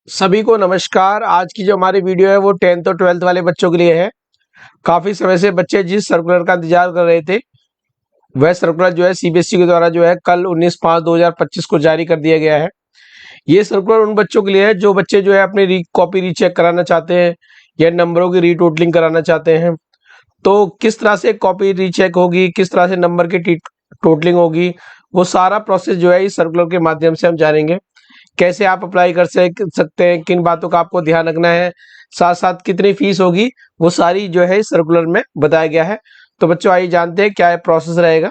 सभी को नमस्कार। आज की जो हमारी वीडियो है वो 10th और 12th वाले बच्चों के लिए है। काफी समय से बच्चे जिस सर्कुलर का इंतजार कर रहे थे वह सर्कुलर जो है सीबीएसई के द्वारा जो है कल 19/5/2025 को जारी कर दिया गया है। ये सर्कुलर उन बच्चों के लिए है जो बच्चे जो है अपनी कॉपी रीचेक कराना चाहते हैं या नंबरों की रीटोटलिंग कराना चाहते हैं। तो किस तरह से कॉपी रीचेक होगी, किस तरह से नंबर की टोटलिंग होगी, वो सारा प्रोसेस जो है इस सर्कुलर के माध्यम से हम जानेंगे। कैसे आप अप्लाई कर सकते हैं, किन बातों का आपको ध्यान रखना है, साथ साथ कितनी फीस होगी, वो सारी जो है इस सर्कुलर में बताया गया है। तो बच्चों आइए जानते हैं क्या प्रोसेस रहेगा।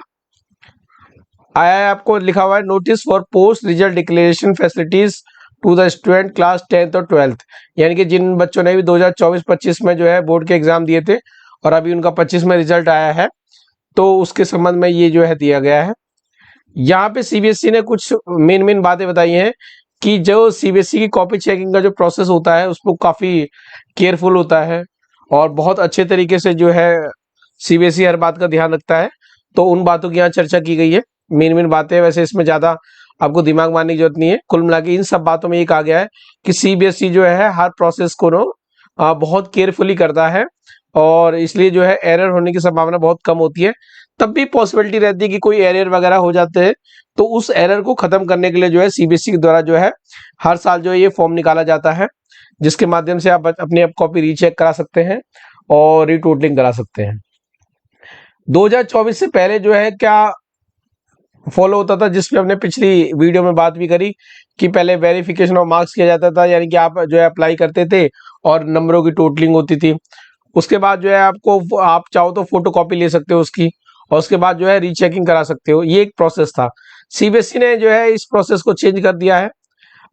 आया है आपको लिखा हुआ है notice for post result declaration facilities to the student class 10th और 12th, यानी कि जिन बच्चों ने भी 2024-25 में जो है बोर्ड के एग्जाम दिए थे और अभी उनका 25 में रिजल्ट आया है, तो उसके संबंध में ये जो है दिया गया है। यहाँ पे सीबीएसई ने कुछ मेन बातें बताई हैं कि जो सीबीएसई की कॉपी चेकिंग का जो प्रोसेस होता है उसको काफी केयरफुल होता है और बहुत अच्छे तरीके से जो है सीबीएसई हर बात का ध्यान रखता है। तो उन बातों की यहाँ चर्चा की गई है, मेन बातें। वैसे इसमें ज्यादा आपको दिमाग मारने की जरूरत नहीं है। कुल मिला के इन सब बातों में ये कहा गया है कि सीबीएसई जो है हर प्रोसेस को बहुत केयरफुली करता है और इसलिए जो है एरर होने की संभावना बहुत कम होती है। तब भी पॉसिबिलिटी रहती है कि कोई एरर वगैरह हो जाते हैं, तो उस एरर को खत्म करने के लिए जो है सीबीएसई के द्वारा जो है हर साल जो है ये फॉर्म निकाला जाता है, जिसके माध्यम से आप अपनी आप कॉपी रीचेक करा सकते हैं और रीटोटलिंग करा सकते हैं। 2024 से पहले जो है क्या फॉलो होता था, जिसपे हमने पिछली वीडियो में बात भी करी कि पहले वेरिफिकेशन ऑफ मार्क्स किया जाता था, यानी कि आप जो है अप्लाई करते थे और नंबरों की टोटलिंग होती थी। उसके बाद जो है आपको आप चाहो तो फोटो कॉपी ले सकते हो उसकी और उसके बाद जो है रीचेकिंग करा सकते हो। ये एक प्रोसेस था। सीबीएसई ने जो है इस प्रोसेस को चेंज कर दिया है।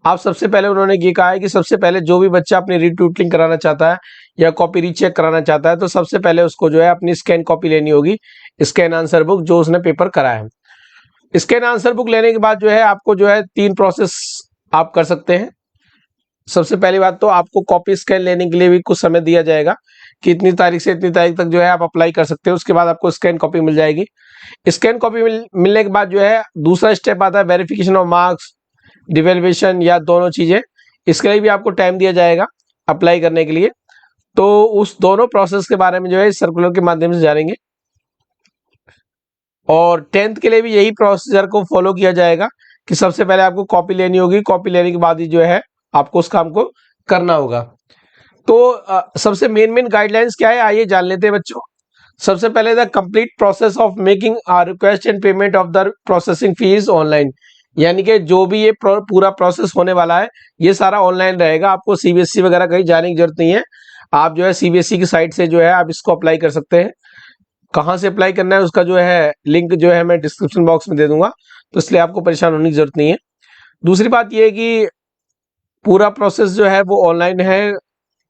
आप सबसे पहले उन्होंने ये कहा है कि सबसे पहले जो भी बच्चा अपनी रीटोटलिंग कराना चाहता है या कॉपी रीचेक कराना चाहता है तो सबसे पहले उसको जो है अपनी स्कैन कॉपी लेनी होगी, स्कैन आंसर बुक जो उसने पेपर करा है। स्कैन आंसर बुक लेने के बाद जो है आपको जो है 3 प्रोसेस आप कर सकते हैं। सबसे पहली बात तो आपको कॉपी स्कैन लेने के लिए भी कुछ समय दिया जाएगा कि इतनी तारीख से इतनी तारीख तक जो है आप अप्लाई कर सकते हो। उसके बाद आपको स्कैन कॉपी मिल जाएगी। स्कैन कॉपी मिलने के बाद जो है दूसरा स्टेप आता है वेरिफिकेशन ऑफ मार्क्स, डिवेल्युएशन या दोनों चीजें। इसके लिए भी आपको टाइम दिया जाएगा अप्लाई करने के लिए। तो उस दोनों प्रोसेस के बारे में जो है इस सर्कुलर के माध्यम से जानेंगे और 10th के लिए भी यही प्रोसीजर को फॉलो किया जाएगा कि सबसे पहले आपको कॉपी लेनी होगी, कॉपी लेने के बाद ही जो है आपको उस काम को करना होगा। तो सबसे मेन गाइडलाइंस क्या है आइए जान लेते हैं बच्चों। सबसे पहले the complete process of making request and payment of the processing fees online, यानी कि जो भी ये पूरा प्रोसेस होने वाला है ये सारा ऑनलाइन रहेगा। आपको सीबीएसई वगैरह कहीं जाने की जरूरत नहीं है। आप जो है सीबीएसई की साइट से जो है आप इसको अप्लाई कर सकते हैं। कहाँ से अप्लाई करना है उसका जो है लिंक जो है मैं डिस्क्रिप्शन बॉक्स में दे दूंगा, तो इसलिए आपको परेशान होने की जरूरत नहीं है। दूसरी बात यह है कि पूरा प्रोसेस जो है वो ऑनलाइन है,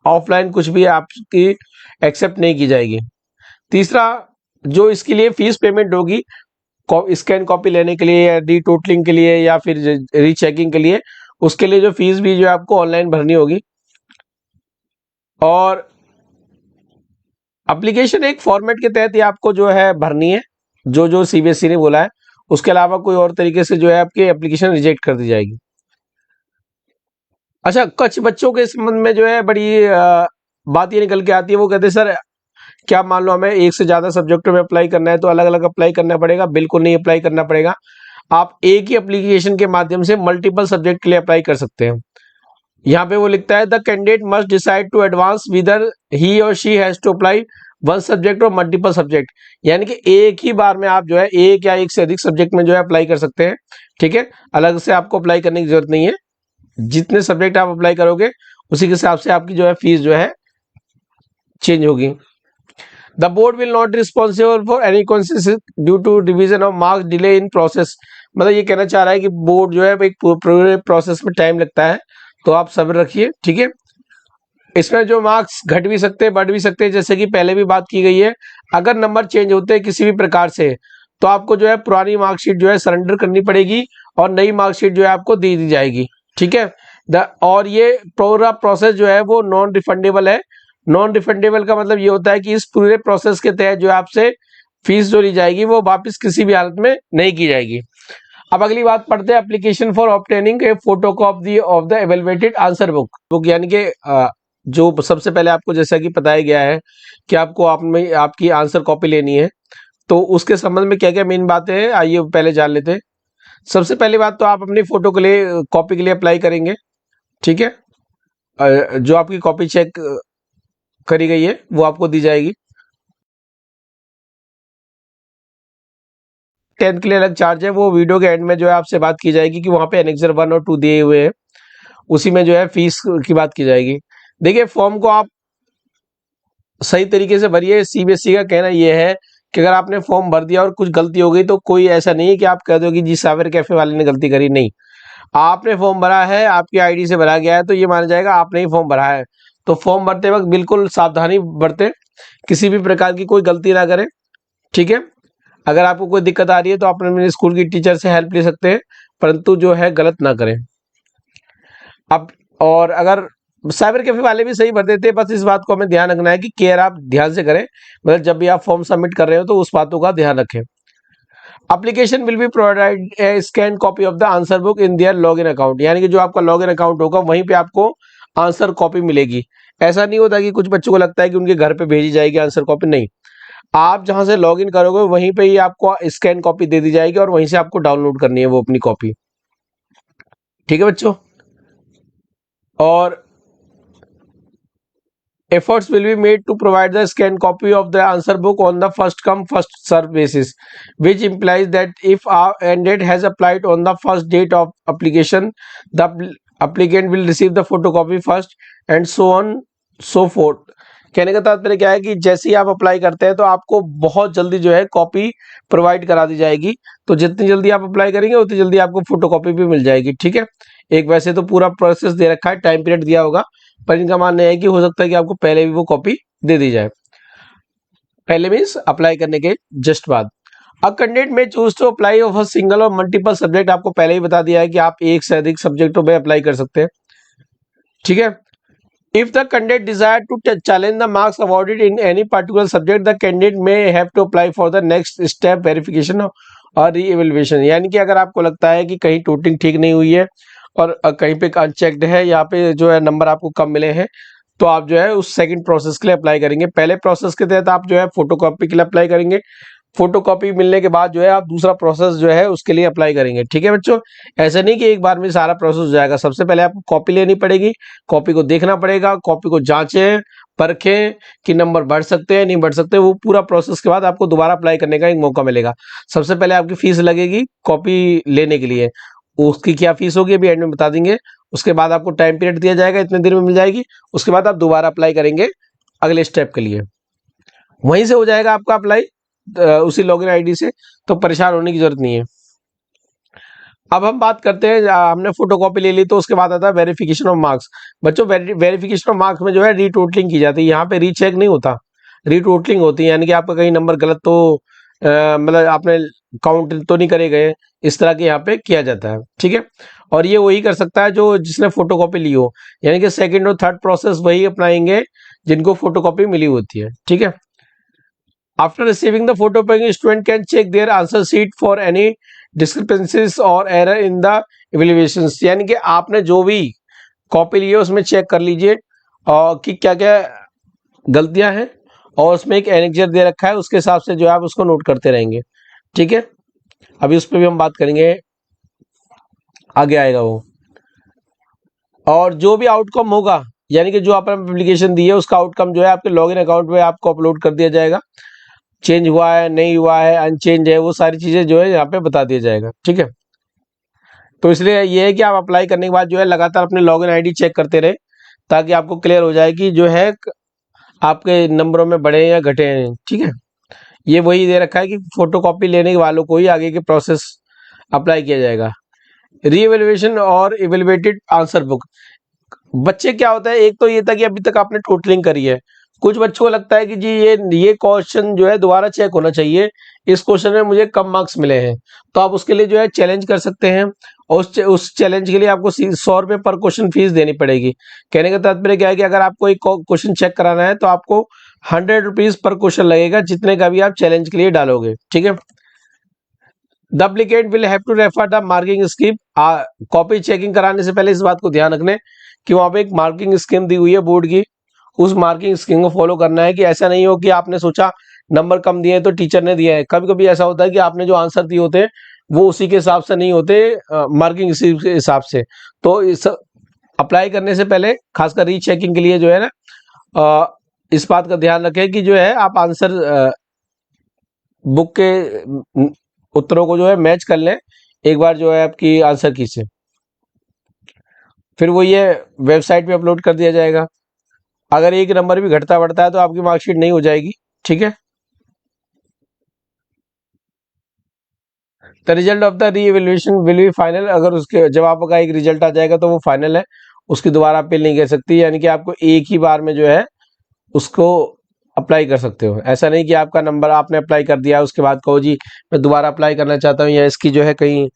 ऑफलाइन कुछ भी आपकी एक्सेप्ट नहीं की जाएगी। तीसरा, जो इसके लिए फीस पेमेंट होगी स्कैन कॉपी लेने के लिए या डी टोटलिंग के लिए या फिर रीचेकिंग के लिए, उसके लिए जो फीस भी जो है आपको ऑनलाइन भरनी होगी। और एप्लीकेशन एक फॉर्मेट के तहत ही आपको जो है भरनी है, जो जो सीबीएसई ने बोला है। उसके अलावा कोई और तरीके से जो है आपकी एप्लीकेशन रिजेक्ट कर दी जाएगी। अच्छा, कुछ बच्चों के संबंध में जो है बड़ी बात ये निकल के आती है, वो कहते हैं सर क्या मान लो हमें एक से ज्यादा सब्जेक्टों में अप्लाई करना है तो अलग अलग अप्लाई करना पड़ेगा? बिल्कुल नहीं अप्लाई करना पड़ेगा। आप एक ही एप्लीकेशन के माध्यम से मल्टीपल सब्जेक्ट के लिए अप्लाई कर सकते हैं। यहाँ पे वो लिखता है the candidate must decide to advance whether he और she has to apply one subject और मल्टीपल सब्जेक्ट, यानी कि एक ही बार में आप जो है एक या एक से अधिक सब्जेक्ट में जो है अप्लाई कर सकते हैं। ठीक है, अलग से आपको अप्लाई करने की जरूरत नहीं है। जितने सब्जेक्ट आप अप्लाई करोगे उसी के हिसाब से आपकी जो है फीस जो है चेंज होगी। The board will not responsible for any consequences due to division of marks delay in process, मतलब ये कहना चाह रहा है कि बोर्ड जो है एक पूरे प्रोसेस में टाइम लगता है, तो आप सब्र रखिए। ठीक है, इसमें जो मार्क्स घट भी सकते हैं बढ़ भी सकते हैं, जैसे कि पहले भी बात की गई है। अगर नंबर चेंज होते हैं किसी भी प्रकार से तो आपको जो है पुरानी मार्कशीट जो है सरेंडर करनी पड़ेगी और नई मार्कशीट जो है आपको दे दी जाएगी। ठीक है, और ये पूरा प्रोसेस जो है वो नॉन रिफंडेबल है। नॉन रिफंडेबल का मतलब ये होता है कि इस पूरे प्रोसेस के तहत जो आपसे फीस जो ली जाएगी वो वापस किसी भी हालत में नहीं की जाएगी। अब अगली बात पढ़ते हैं, application for obtaining A photocopy of the evaluated answer book यानी कि जो सबसे पहले आपको जैसा कि बताया गया है कि आपको आपकी आंसर कॉपी लेनी है, तो उसके संबंध में क्या क्या मेन बातें हैं आइए पहले जान लेते हैं। सबसे पहली बात तो आप अपनी फोटो के लिए कॉपी के लिए अप्लाई करेंगे, ठीक है। जो आपकी कॉपी चेक करी गई है वो आपको दी जाएगी। 10th के लिए अलग चार्ज है, वो वीडियो के एंड में जो है आपसे बात की जाएगी कि वहां पे एनेक्सर 1 और 2 दिए हुए हैं, उसी में जो है फीस की बात की जाएगी। देखिए फॉर्म को आप सही तरीके से भरिए। सीबीएसई का कहना यह है कि अगर आपने फॉर्म भर दिया और कुछ गलती हो गई तो कोई ऐसा नहीं है कि आप कह दो कि जी साइबर कैफे वाले ने गलती करी, नहीं। आपने फॉर्म भरा है, आपकी आईडी से भरा गया है, तो ये माना जाएगा आपने ही फॉर्म भरा है। तो फॉर्म भरते वक्त बिल्कुल सावधानी बरतें, किसी भी प्रकार की कोई गलती ना करें, ठीक है। अगर आपको कोई दिक्कत आ रही है तो आप अपने स्कूल की टीचर से हेल्प ले सकते हैं, परंतु जो है गलत ना करें। अब और अगर साइबर कैफे वाले भी सही भर देते हैं, बस इस बात को हमें ध्यान रखना है कि केयर आप ध्यान से करें, मतलब जब भी आप फॉर्म सबमिट कर रहे हो तो उस बातों का ध्यान रखें। Application will be provide a scan copy of the answer book in their login account, यानी कि जो आपका लॉगिन अकाउंट होगा वहीं पे आपको आंसर कॉपी मिलेगी। ऐसा नहीं होता कि कुछ बच्चों को लगता है कि उनके घर पे भेजी जाएगी आंसर कॉपी, नहीं। आप जहां से लॉगिन करोगे वहीं पे ही आपको स्कैन कॉपी दे दी जाएगी और वहीं से आपको डाउनलोड करनी है वो अपनी कॉपी, ठीक है बच्चों। और efforts will be made to provide the scanned copy of the answer book on the first come first serve basis, which implies that if a candidate has applied on the first date of application, the applicant will receive the photocopy first and so on so forth। कहने का तात्पर्य क्या है कि जैसे ही आप apply करते हैं तो आपको बहुत जल्दी जो है कॉपी प्रोवाइड करा दी जाएगी। तो जितनी जल्दी आप अप्लाई करेंगे उतनी जल्दी आपको फोटोकॉपी भी मिल जाएगी, ठीक है। एक वैसे तो पूरा प्रोसेस दे रखा है, टाइम पीरियड दिया होगा, पर इनका मानना है कि हो सकता है कि आपको पहले भी वो कॉपी दे दी जाए। पहले मीन्स अप्लाई करने के जस्ट बाद। A candidate may choose to apply of a single or multiple subject, आपको पहले ही बता दिया है कि आप एक से अधिक सब्जेक्टों में अप्लाई कर सकते हैं, ठीक है। If the candidate desire to challenge the marks awarded in any particular subject, the candidate may have to apply for the next step verification और री-evaluation। यानी कि अगर आपको लगता है कि कहीं टोटिंग ठीक नहीं हुई है और कहीं पे अनचेक्ड है, यहाँ पे जो है नंबर आपको कम मिले हैं, तो आप जो है उस सेकंड प्रोसेस के लिए अप्लाई करेंगे। पहले प्रोसेस के तहत आप जो है फोटोकॉपी के लिए अप्लाई करेंगे, फोटोकॉपी मिलने के बाद जो है आप दूसरा प्रोसेस जो है उसके लिए अप्लाई करेंगे, ठीक है बच्चों। ऐसा नहीं कि एक बार में सारा प्रोसेस हो जाएगा। सबसे पहले आपको कॉपी लेनी पड़ेगी, कॉपी को देखना पड़ेगा, कॉपी को जांचें परखें कि नंबर बढ़ सकते हैं नहीं बढ़ सकते, वो पूरा प्रोसेस के बाद आपको दोबारा अप्लाई करने का एक मौका मिलेगा। सबसे पहले आपकी फीस लगेगी कॉपी लेने के लिए, उसकी क्या फीस होगी अभी एंड में बता देंगे। उसके बाद आपको टाइम पीरियड दिया जाएगा, इतने दिन में मिल जाएगी। उसके बाद आप दोबारा अप्लाई करेंगे अगले स्टेप के लिए, वहीं से हो जाएगा आपका अप्लाई उसी लॉगिन आईडी से, तो परेशान होने की जरूरत नहीं है। अब हम बात करते हैं, हमने फोटोकॉपी ले ली तो उसके बाद आता है वेरिफिकेशन ऑफ मार्क्स। बच्चों वेरिफिकेशन ऑफ मार्क्स में जो है रीटोटलिंग की जाती है, यहाँ पे रीचेक नहीं होता, रीटोटलिंग होती है। यानी कि आपका कहीं नंबर गलत तो मतलब आपने काउंट तो नहीं करे गए, इस तरह के यहाँ पे किया जाता है, ठीक है। और ये वही कर सकता है जो जिसने फोटोकॉपी ली हो, यानी कि सेकेंड और थर्ड प्रोसेस वही अपनाएंगे जिनको फोटोकॉपी मिली होती है, ठीक है। After receiving the photocopy, student can check their answer sheet for any discrepancies or error in the evaluations। यानी कि आपने जो भी कॉपी ली है उसमें चेक कर लीजिए और कि क्या क्या गलतियां हैं, और उसमें एक एनेक्जर दे रखा है, उसके हिसाब से जो है आप उसको नोट करते रहेंगे, ठीक है। अभी उस पर भी हम बात करेंगे, आगे आएगा वो। और जो भी आउटकम होगा, यानी कि जो आपने एप्लीकेशन दी है उसका आउटकम जो है आपके लॉगिन अकाउंट में आपको अपलोड कर दिया जाएगा। चेंज हुआ है नहीं हुआ है अनचेंज है, वो सारी चीजें जो है यहाँ पे बता दिया जाएगा, ठीक है। तो इसलिए ये है कि आप अप्लाई करने के बाद जो है लगातार अपने लॉगिन आईडी चेक करते रहे, ताकि आपको क्लियर हो जाए कि जो है आपके नंबरों में बढ़े या घटे हैं, ठीक है। ये वही दे रखा है कि फोटोकॉपी लेने वालों को ही आगे के प्रोसेस अप्लाई किया जाएगा। रीएवैल्यूएशन और इवेलुएटेड आंसर बुक। बच्चे क्या होता है, एक तो ये था कि अभी तक आपने टोटलिंग करी है, कुछ बच्चों को लगता है कि जी ये क्वेश्चन जो है दोबारा चेक होना चाहिए, इस क्वेश्चन में मुझे कम मार्क्स मिले हैं, तो आप उसके लिए जो है चैलेंज कर सकते हैं। और उस चैलेंज के लिए आपको 100 रुपये पर क्वेश्चन फीस देनी पड़ेगी। कहने का तात्पर्य क्या है कि अगर आपको एक क्वेश्चन चेक कराना है तो आपको 100 रुपीज पर क्वेश्चन लगेगा, जितने का भी आप चैलेंज के लिए डालोगे, ठीक है। The applicant will have to refer the marking scheme. Copy checking कराने से पहले इस बात को ध्यान रखना है कि वहां पे एक मार्किंग स्कीम दी हुई है बोर्ड की, उस मार्किंग स्कीम को फॉलो करना है कि ऐसा नहीं हो कि आपने सोचा नंबर कम दिए तो टीचर ने दिया है। कभी कभी ऐसा होता है कि आपने जो आंसर दिए होते हैं वो उसी के हिसाब से नहीं होते, मार्किंग स्कीम के हिसाब से। तो इस अप्लाई करने से पहले खासकर रीचेकिंग के लिए जो है ना, इस बात का ध्यान रखें कि जो है आप आंसर बुक के उत्तरों को जो है मैच कर लें एक बार जो है आपकी आंसर की से, फिर वो ये वेबसाइट पे अपलोड कर दिया जाएगा। अगर एक नंबर भी घटता बढ़ता है तो आपकी मार्कशीट नहीं हो जाएगी, ठीक है। द रिजल्ट ऑफ द री एवेल्युएशन विल बी फाइनल। अगर उसके जब आपका एक रिजल्ट आ जाएगा तो वो फाइनल है, उसकी दोबारा अपील नहीं कर सकती, यानी कि आपको एक ही बार में जो है उसको अप्लाई कर सकते हो। ऐसा नहीं कि आपका नंबर आपने अप्लाई कर दिया उसके बाद कहो जी मैं दोबारा अप्लाई करना चाहता हूँ या इसकी जो है कहीं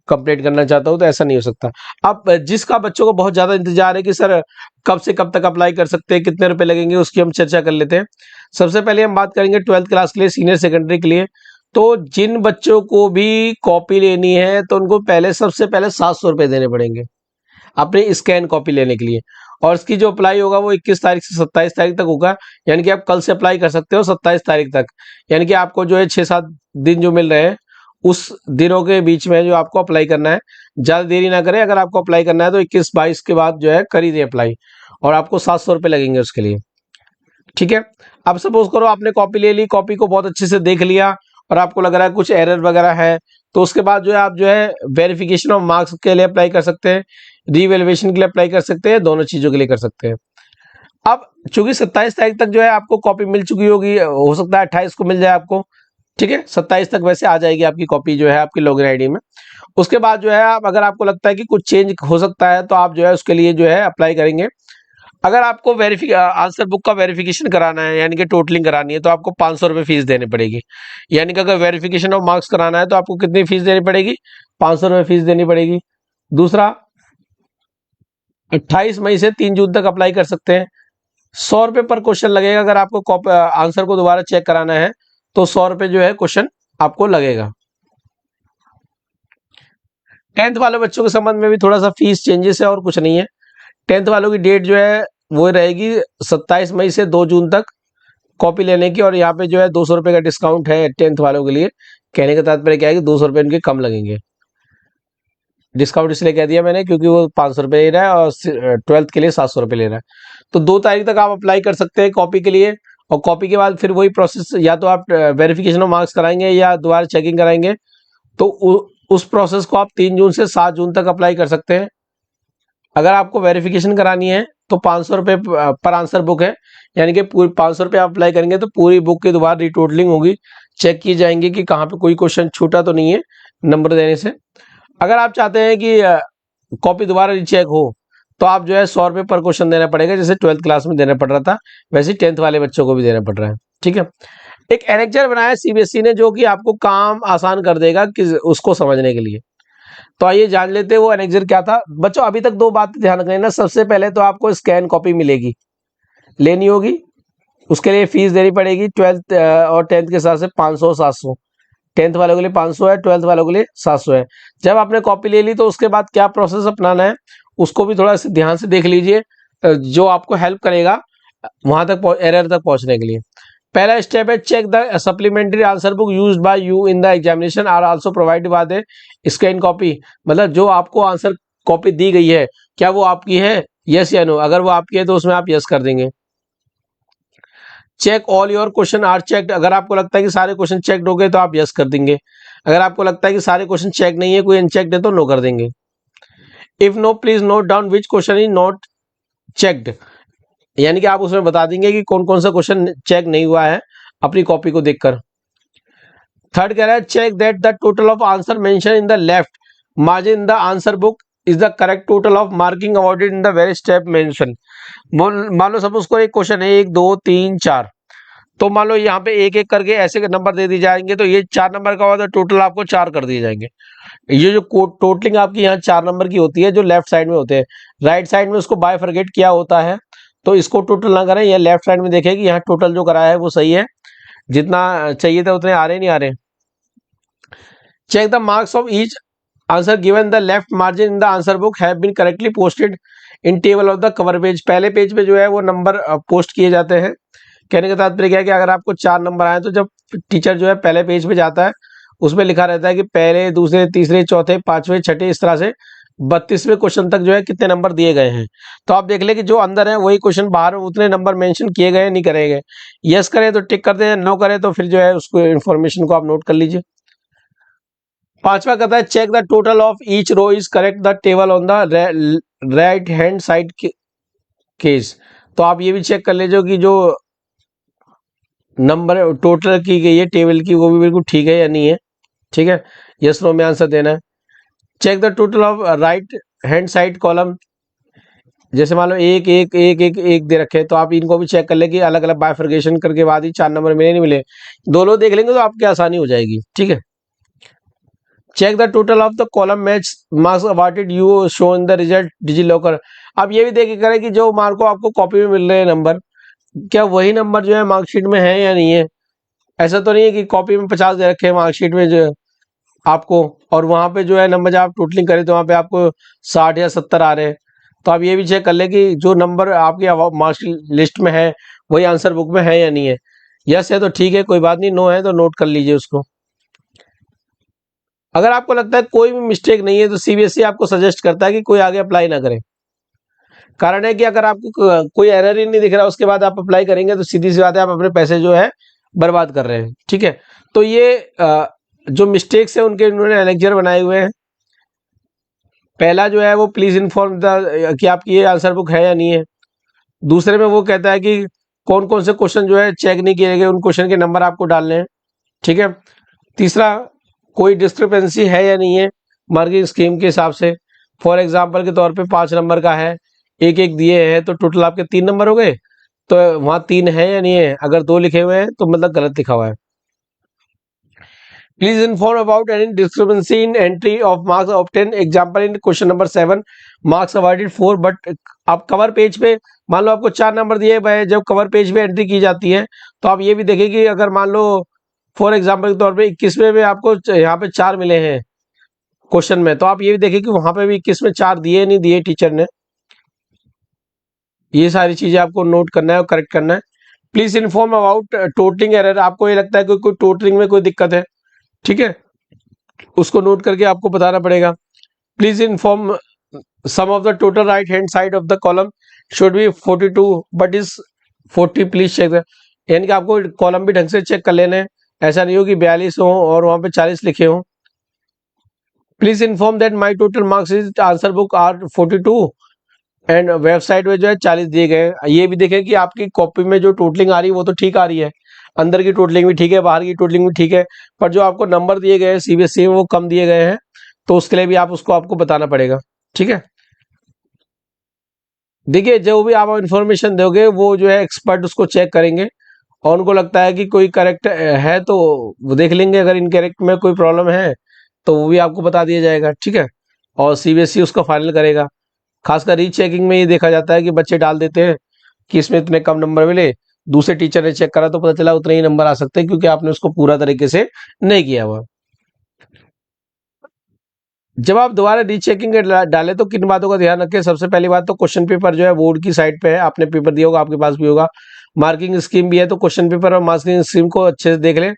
कंप्लीट करना चाहता हूँ, तो ऐसा नहीं हो सकता। अब जिसका बच्चों को बहुत ज्यादा इंतजार है कि सर कब से कब तक अप्लाई कर सकते हैं, कितने रुपए लगेंगे, उसकी हम चर्चा कर लेते हैं। सबसे पहले हम बात करेंगे 12th क्लास के लिए, सीनियर सेकेंडरी के लिए। तो जिन बच्चों को भी कॉपी लेनी है तो उनको पहले सबसे पहले 700 रुपये देने पड़ेंगे अपनी स्कैन कॉपी लेने के लिए। और इसकी जो अप्लाई होगा वो 21 तारीख से 27 तारीख तक होगा, यानी कि आप कल से अप्लाई कर सकते हो 27 तारीख तक। यानी कि आपको जो है 6-7 दिन जो मिल रहे हैं उस दिनों के बीच में जो आपको अप्लाई करना है। ज्यादा देरी ना करें, अगर आपको अप्लाई करना है तो 21-22 के बाद जो है कर ही दें अप्लाई, और आपको 700 रुपये लगेंगे उसके लिए, ठीक है। अब सपोज करो आपने कॉपी ले ली, कॉपी को बहुत अच्छे से देख लिया और आपको लग रहा है कुछ एरर वगैरह है, तो उसके बाद जो है आप जो है वेरिफिकेशन ऑफ मार्क्स के लिए अप्लाई कर सकते हैं, रीवैल्यूएशन के लिए अप्लाई कर सकते हैं, दोनों चीजों के लिए कर सकते हैं। अब चूंकि 27 तारीख तक जो है आपको कॉपी मिल चुकी होगी, हो सकता है 28 को मिल जाए आपको, ठीक है। 27 तक वैसे आ जाएगी आपकी कॉपी जो है आपकी लॉगिन आईडी में। उसके बाद जो है आप, अगर आपको लगता है कि कुछ चेंज हो सकता है तो आप जो है उसके लिए जो है अप्लाई करेंगे। अगर आपको आंसर बुक का वेरिफिकेशन कराना है यानी कि टोटलिंग करानी है तो आपको 500 रुपये फीस देनी पड़ेगी। यानी कि अगर वेरिफिकेशन ऑफ मार्क्स कराना है तो आपको कितनी फीस देनी पड़ेगी, 500 रुपये फीस देनी पड़ेगी। दूसरा, 28 मई से 3 जून तक अप्लाई कर सकते हैं। 100 रुपये पर क्वेश्चन लगेगा। अगर आपको आंसर को दोबारा चेक कराना है तो 100 रुपये जो है क्वेश्चन आपको लगेगा। 10th वाले बच्चों के संबंध में भी थोड़ा सा फीस चेंजेस है और कुछ नहीं है। 10th वालों की डेट जो है वो रहेगी 27 मई से 2 जून तक कॉपी लेने की, और यहाँ पे जो है 200 रुपये का डिस्काउंट है 10th वालों के लिए। कहने का तात्पर्य क्या है कि 200 रुपये उनके कम लगेंगे। डिस्काउंट इसलिए कह दिया मैंने क्योंकि वो 500 रुपये ले रहा है और 12th के लिए 700 रुपये ले रहा है। तो 2 तारीख तक आप अप्लाई कर सकते हैं कॉपी के लिए, और कॉपी के बाद फिर वही प्रोसेस, या तो आप वेरिफिकेशन ऑफ मार्क्स कराएंगे या दोबारा चेकिंग कराएंगे, तो उस प्रोसेस को आप 3 जून से 7 जून तक अप्लाई कर सकते हैं। अगर आपको वेरिफिकेशन करानी है तो 500 रुपये पर आंसर बुक है, यानी कि पूरी 500 रुपये आप अप्लाई करेंगे तो पूरी बुक की दोबारा रिटोटलिंग होगी, चेक की जाएंगे कि कहाँ पे कोई क्वेश्चन छूटा तो नहीं है नंबर देने से। अगर आप चाहते हैं कि कॉपी दोबारा रीचेक हो तो आप जो है 100 रुपये पर क्वेश्चन देना पड़ेगा, जैसे 12th क्लास में देना पड़ रहा था वैसे 10th वाले बच्चों को भी देना पड़ रहा है, ठीक है। एक एनेक्जर बनाया सीबीएसई ने जो कि आपको काम आसान कर देगा कि उसको समझने के लिए। तो आइए जान लेते हैं वो एनेक्जर क्या था। बच्चों अभी तक 2 बातें ध्यान रखना है ना। सबसे पहले तो आपको स्कैन कॉपी मिलेगी, लेनी होगी, उसके लिए फीस देनी पड़ेगी 12th और 10th के हिसाब से 500-700। 10th वालों के लिए 500 है, 12th वालों के लिए 700 है। जब आपने कॉपी ले ली तो उसके बाद क्या प्रोसेस अपनाना है उसको भी थोड़ा सा ध्यान से देख लीजिए, जो आपको हेल्प करेगा वहां तक एरर तक पहुंचने के लिए। पहला स्टेप है check the supplementary answer book used by you in the examination are also provided by the scan copy. मतलब जो आपको आंसर कॉपी दी गई है क्या वो आपकी है, यस या नो। अगर वो आपकी है तो उसमें आप यस कर देंगे। Check all your question are checked. अगर आपको लगता है कि सारे क्वेश्चन चेक्ड हो गए तो आप यस कर देंगे। अगर आपको लगता है कि सारे क्वेश्चन चेक नहीं है, कोई अनचेक्ड है, तो नो कर देंगे। If no please note down which question is not checked, यानी कि आप उसमें बता देंगे कि कौन कौन सा क्वेश्चन चेक नहीं हुआ है अपनी कॉपी को देखकर। थर्ड कह रहा है check that the total of answer mention in the left margin in the answer book is the correct total of marking awarded in the very step mention. मान लो सब उसको एक क्वेश्चन है 1 2 3 4, तो मान लो यहाँ पे एक एक करके ऐसे नंबर दे दिए जाएंगे, तो ये 4 नंबर का हुआ तो टोटल आपको 4 कर दिए जाएंगे। ये जो टोटलिंग आपकी यहाँ 4 नंबर की होती है जो लेफ्ट साइड में होते हैं, राइट साइड में उसको बायफरगेट किया होता है, तो इसको टोटल ना करें। ये लेफ्ट साइड में देखें कि यहाँ टोटल जो कराया है वो सही है, जितना चाहिए था उतने आ रहे नहीं आ रहे। Check the marks of each answer given the left margin in the answer book have been correctly posted in table of the cover page. पहले पेज पे जो है वो नंबर पोस्ट किए जाते हैं। कहने का तात्पर्य क्या है कि अगर आपको 4 नंबर आए तो जब टीचर जो है पहले पेज पे जाता है उसमें लिखा रहता है कि पहले, दूसरे, तीसरे, चौथे, पांचवें, छठे, इस तरह से 32वें क्वेश्चन तक जो है कितने नंबर दिए गए हैं। तो आप देख ले कि जो अंदर है वही क्वेश्चन बाहर उतने नंबर मेंशन किए गए हैं, नहीं करे गए। यस करें तो टिक कर दें, नो करें तो फिर जो है उसको इन्फॉर्मेशन को आप नोट कर लीजिए। पांचवा कहता है check the total of each row is correct the table on the right hand side case. तो आप ये भी चेक कर लीजिए कि जो नंबर टोटल की गई है टेबल की वो भी बिल्कुल ठीक है या नहीं है। ठीक है, यस नो में आंसर देना है। Check the total of right hand side column. जैसे मान लो एक एक एक एक एक दे रखे तो आप इनको भी चेक कर ले कि अलग अलग बाइफर्केशन करके बाद ही 4 नंबर मिले नहीं मिले। दोनों देख लेंगे तो आपकी आसानी हो जाएगी। ठीक है, check the total of the column match marks awarded you show in the result DigiLocker. अब ये भी देख करें कि जो मार्को आपको कॉपी में मिल रहे हैं नंबर, क्या वही नंबर जो है मार्कशीट में है या नहीं है। ऐसा तो नहीं है कि कॉपी में 50 दे रखे हैं, मार्कशीट में जो आपको, और वहां पे जो है नंबर जब आप टोटलिंग करें तो वहां पे आपको 60 या 70 आ रहे हैं। तो आप ये भी चेक कर ले कि जो नंबर आपकी मार्क्स लिस्ट में है वही आंसर बुक में है या नहीं है। यस है तो ठीक है, कोई बात नहीं, नो है तो नोट कर लीजिए उसको। अगर आपको लगता है कोई भी मिस्टेक नहीं है तो सीबीएसई आपको सजेस्ट करता है कि कोई आगे अप्लाई ना करें। कारण है कि अगर आपको कोई एरर ही नहीं दिख रहा उसके बाद आप अप्लाई करेंगे तो सीधी सी बात है आप अपने पैसे जो है बर्बाद कर रहे हैं। ठीक है, तो ये जो मिस्टेक्स है उनके उन्होंने लेक्चर बनाए हुए हैं। पहला जो है वो प्लीज इन्फॉर्म द कि आपकी ये आंसर बुक है या नहीं है। दूसरे में वो कहता है कि कौन कौन से क्वेश्चन जो है चेक नहीं किए गए, उन क्वेश्चन के नंबर आपको डालने हैं। ठीक है, तीसरा कोई डिस्क्रिपेंसी है या नहीं है मार्किंग स्कीम के हिसाब से। फॉर एग्जाम्पल के तौर पे 5 नंबर का है, एक एक दिए हैं तो टोटल आपके 3 नंबर हो गए, तो वहां 3 है या नहीं है। अगर 2 लिखे हुए हैं तो मतलब गलत लिखा हुआ है। Please inform about any discrepancy in entry of marks obtain. Example in question number 7 marks awarded 4 but आप कवर पेज पे मान लो आपको 4 नंबर दिए गए, जब कवर पेज पे एंट्री की जाती है तो आप ये भी देखें कि अगर मान लो फॉर एग्जाम्पल के तौर पे 21वें में आपको यहाँ पे 4 मिले हैं क्वेश्चन में, तो आप ये भी देखें कि वहां पे भी 21 में 4 दिए नहीं दिए टीचर ने। ये सारी चीजें आपको नोट करना है और करेक्ट करना है। Please inform about totalling error. आपको ये लगता है कि कोई टोटलिंग में कोई दिक्कत है, ठीक है, उसको नोट करके आपको बताना पड़ेगा। Please inform sum of the total right hand side of the column should be 42 but is 40। Please check. यानी कि आपको कॉलम भी ढंग से चेक कर लेना है, ऐसा नहीं हो कि 42 हो और वहां पे 40 लिखे हो। Please inform that my total marks is answer book are 42 and website में जो है 40 दिए गए। ये भी देखें कि आपकी कॉपी में जो टोटलिंग आ रही है वो तो ठीक आ रही है, अंदर की टोटलिंग भी ठीक है, बाहर की टोटलिंग भी ठीक है, पर जो आपको नंबर दिए गए हैं सीबीएसई में वो कम दिए गए हैं, तो उसके लिए भी आप उसको आपको बताना पड़ेगा। ठीक है, देखिए जो भी आप इंफॉर्मेशन दोगे वो जो है एक्सपर्ट उसको चेक करेंगे और उनको लगता है कि कोई करेक्ट है तो वो देख लेंगे, अगर इनकरेक्ट में कोई प्रॉब्लम है तो वो भी आपको बता दिया जाएगा। ठीक है, और सीबीएसई उसको फाइनल करेगा। खासकर रीचेकिंग में ये देखा जाता है कि बच्चे डाल देते हैं कि इसमें इतने कम नंबर मिले, दूसरे टीचर ने चेक करा तो पता चला उतने ही नंबर आ सकते हैं क्योंकि आपने उसको पूरा तरीके से नहीं किया हुआ। जब आप दोबारा रीचेकिंग डालें तो किन बातों का ध्यान रखें। सबसे पहली बात तो क्वेश्चन पेपर जो है बोर्ड की साइड पे है, आपने पेपर दिया होगा, आपके पास भी होगा। मार्किंग स्कीम भी है तो क्वेश्चन पेपर और मार्किंग स्कीम को अच्छे से देख लें।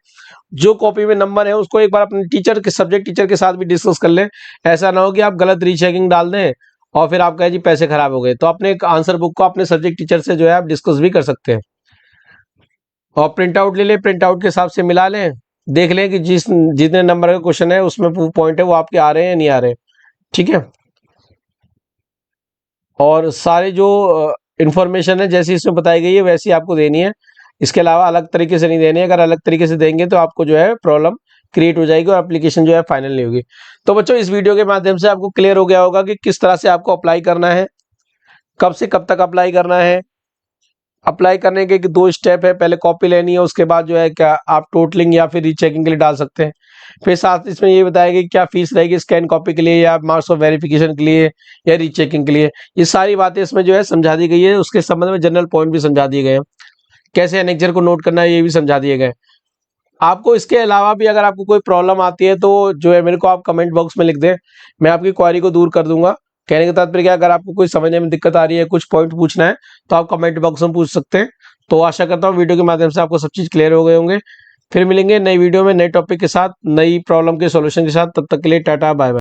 जो कॉपी में नंबर है उसको एक बार अपने टीचर के सब्जेक्ट टीचर के साथ भी डिस्कस कर लें। ऐसा ना हो कि आप गलत रीचेकिंग डाल दें और फिर आप कहें जी पैसे खराब हो गए। तो अपने एक आंसर बुक को अपने सब्जेक्ट टीचर से जो है आप डिस्कस भी कर सकते हैं और प्रिंट आउट ले लें, प्रिंट आउट के हिसाब से मिला लें, देख लें कि जितने नंबर का क्वेश्चन है उसमें पॉइंट है वो आपके आ रहे हैं या नहीं आ रहे। ठीक है, और सारे जो इंफॉर्मेशन है जैसी इसमें बताई गई है वैसी आपको देनी है, इसके अलावा अलग तरीके से नहीं देनी है। अगर अलग तरीके से देंगे तो आपको जो है प्रॉब्लम क्रिएट हो जाएगी और एप्लीकेशन जो है फाइनल नहीं होगी। तो बच्चों इस वीडियो के माध्यम से आपको क्लियर हो गया होगा कि किस तरह से आपको अप्लाई करना है, कब से कब तक अप्लाई करना है। अप्लाई करने के 2 स्टेप है, पहले कॉपी लेनी है, उसके बाद जो है क्या आप टोटलिंग या फिर रीचेकिंग के लिए डाल सकते हैं। फिर साथ इसमें ये बताया कि क्या फीस रहेगी स्कैन कॉपी के लिए या मार्क्स ऑफ वेरिफिकेशन के लिए या रीचेकिंग के लिए। ये सारी बातें इसमें जो है समझा दी गई है, उसके संबंध में जनरल पॉइंट भी समझा दिए गए हैं, कैसे एनेक्जर को नोट करना है ये भी समझा दिए गए। आपको इसके अलावा भी अगर आपको कोई प्रॉब्लम आती है तो जो है मेरे को आप कमेंट बॉक्स में लिख दें, मैं आपकी क्वारी को दूर कर दूंगा। कहने का तात्पर्य क्या, अगर आपको कोई समझने में दिक्कत आ रही है, कुछ पॉइंट पूछना है, तो आप कमेंट बॉक्स में पूछ सकते हैं। तो आशा करता हूँ वीडियो के माध्यम से आपको सब चीज़ क्लियर हो गए होंगे। फिर मिलेंगे नई वीडियो में नए टॉपिक के साथ, नई प्रॉब्लम के सॉल्यूशन के साथ। तब तक के लिए टाटा बाय बाय।